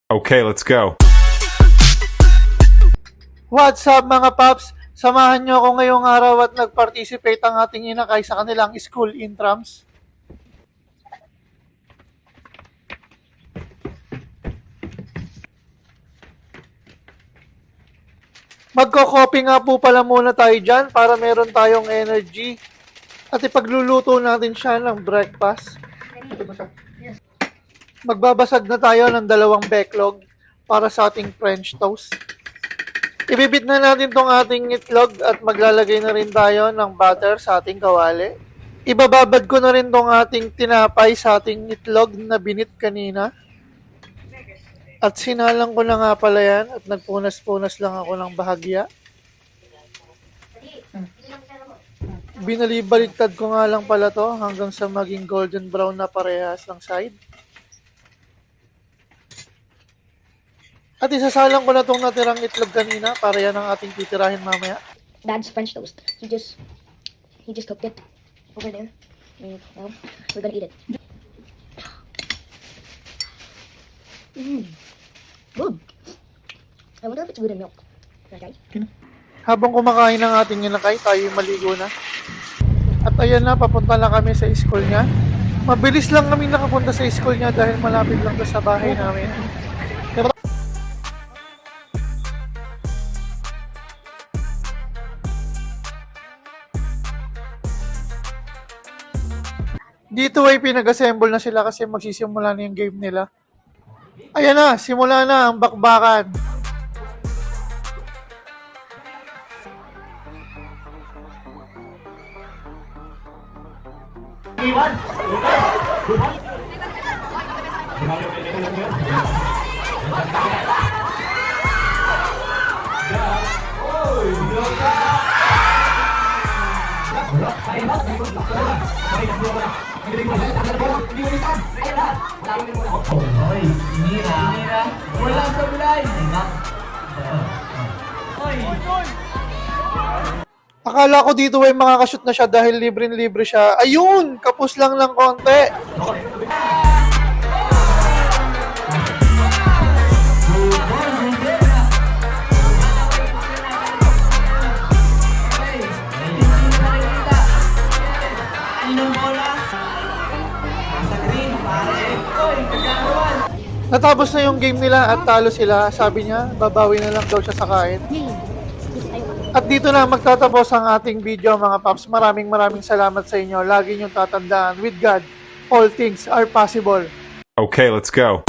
Okay, let's go. What's up mga paps? Samahan nyo ako ngayong araw at nag-participate ang ating inakay sa kanilang school intrams. Magko-coffee nga po pala muna tayo dyan para meron tayong energy at ipagluluto natin siya ng breakfast. Magbabasag na tayo ng 2 backlog para sa ating French toast. Ibibit na natin tong ating itlog at maglalagay na rin tayo ng butter sa ating kawali. Ibababad ko na rin tong ating tinapay sa ating itlog na binit kanina. At sinalang ko na nga pala yan at nagpunas-punas lang ako ng bahagya. Binalibaliktad ko nga lang pala to hanggang sa maging golden brown na parehas ng side. At isasalang ko na itong natirang itlog kanina para yan ang ating titirahin mamaya. Dad's French toast. He just cooked it over there. And now we're gonna eat it. Good. I wonder if it's good in milk. Okay. Habang kumakain ng ating inakay, tayo maligo na. At ayan na, papunta na kami sa school niya. Mabilis lang kami nakapunta sa school niya dahil malapit lang sa bahay namin. Dito ay pinag-assemble na sila kasi magsisimula na yung game nila. Ayan na, simula na ang bakbakan. Akala ko dito ay makakashoot na siya dahil libre-libre siya. Ayun! Kapos lang ng konti. Natapos na yung game nila at talo sila. Sabi niya, babawi na lang daw siya sa kain. At dito na magtatapos ang ating video mga paps. Maraming salamat sa inyo. Lagi niyong tatandaan, with God, all things are possible. Okay, let's go.